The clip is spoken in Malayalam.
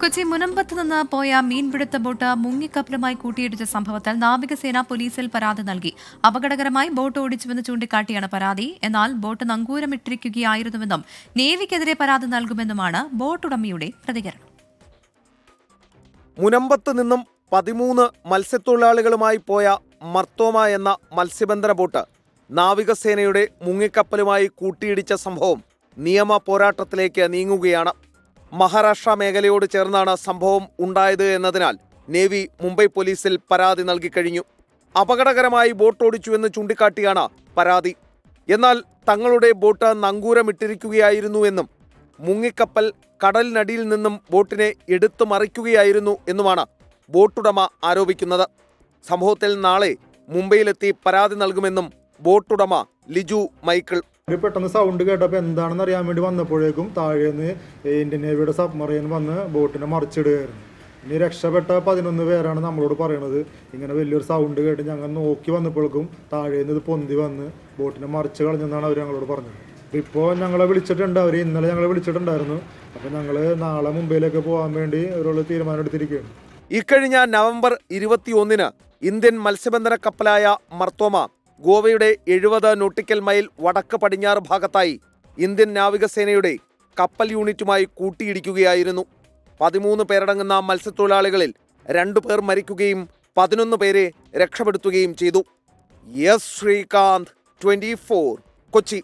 കൊച്ചി മുനമ്പത്ത് നിന്ന് പോയ മീൻപിടുത്ത ബോട്ട് മുങ്ങിക്കപ്പലുമായി കൂട്ടിയിടിച്ച സംഭവത്തിൽ നാവികസേന പോലീസിൽ പരാതി നൽകി. അപകടകരമായി ബോട്ട് ഓടിച്ചുവെന്ന് ചൂണ്ടിക്കാട്ടിയാണ് പരാതി. എന്നാൽ ബോട്ട് നങ്കൂരമിട്ടിരിക്കുകയായിരുന്നുവെന്നും നേവിക്കെതിരെ പരാതി നൽകുമെന്നുമാണ് ബോട്ടുടമയുടെ പ്രതികരണം. മുനമ്പത്ത് നിന്നും 13 മത്സ്യത്തൊഴിലാളികളുമായി പോയ മർത്തോമ എന്ന മത്സ്യബന്ധന ബോട്ട് നാവികസേനയുടെ മുങ്ങിക്കപ്പലുമായി കൂട്ടിയിടിച്ച സംഭവം നിയമ പോരാട്ടത്തിലേക്ക് നീങ്ങുകയാണ്. മഹാരാഷ്ട്ര മേഖലയോട് ചേർന്നാണ് സംഭവം ഉണ്ടായത് എന്നതിനാൽ നേവി മുംബൈ പോലീസിൽ പരാതി നൽകിക്കഴിഞ്ഞു. അപകടകരമായി ബോട്ട് ഓടിച്ചുവെന്ന് ചൂണ്ടിക്കാട്ടിയാണ് പരാതി. എന്നാൽ തങ്ങളുടെ ബോട്ട് നങ്കൂരമിട്ടിരിക്കുകയായിരുന്നുവെന്നും മുങ്ങിക്കപ്പൽ കടലിനടിയിൽ നിന്നും ബോട്ടിനെ എടുത്തു മറിക്കുകയായിരുന്നു എന്നുമാണ് ബോട്ടുടമ ആരോപിക്കുന്നത്. സംഭവത്തിൽ നാളെ മുംബൈയിലെത്തി പരാതി നൽകുമെന്നും ബോട്ടുടമ ലിജു മൈക്കിൾ. പെട്ടെന്ന് സൗണ്ട് കേട്ടപ്പോൾ എന്താണെന്ന് അറിയാൻ വേണ്ടി വന്നപ്പോഴേക്കും താഴേന്ന് ഇന്ത്യൻ നേവിയുടെ സബ്മറൈൻ വന്ന് ബോട്ടിനെ മറിച്ചിടുകയായിരുന്നു. ഇനി രക്ഷപ്പെട്ട 11 പേരാണ് നമ്മളോട് പറയണത്. ഇങ്ങനെ വലിയൊരു സൗണ്ട് കേട്ട് ഞങ്ങൾ നോക്കി വന്നപ്പോഴേക്കും താഴേന്ന് ഇത് പൊന്തി വന്ന് ബോട്ടിനെ മറിച്ച് കളഞ്ഞെന്നാണ് അവർ ഞങ്ങളോട് പറഞ്ഞത്. ഇപ്പോൾ ഞങ്ങളെ വിളിച്ചിട്ടുണ്ട്, അവർ ഇന്നലെ ഞങ്ങളെ വിളിച്ചിട്ടുണ്ടായിരുന്നു. അപ്പോൾ ഞങ്ങൾ നാളെ മുംബൈയിലേക്ക് പോകാൻ വേണ്ടി ഒരു തീരുമാനം എടുത്തിരിക്കുകയാണ്. ഇക്കഴിഞ്ഞ നവംബർ 21 ഇന്ത്യൻ മത്സ്യബന്ധന കപ്പലായ മർത്തോമ ഗോവയുടെ 70 നോട്ടിക്കൽ മൈൽ വടക്ക് പടിഞ്ഞാറ് ഭാഗത്തായി ഇന്ത്യൻ നാവികസേനയുടെ കപ്പൽ യൂണിറ്റുമായി കൂട്ടിയിടിക്കുകയായിരുന്നു. 13 പേരടങ്ങുന്ന മത്സ്യത്തൊഴിലാളികളിൽ 2 പേർ മരിക്കുകയും 11 പേരെ രക്ഷപ്പെടുത്തുകയും ചെയ്തു. എസ് ശ്രീകാന്ത്, 24, കൊച്ചി.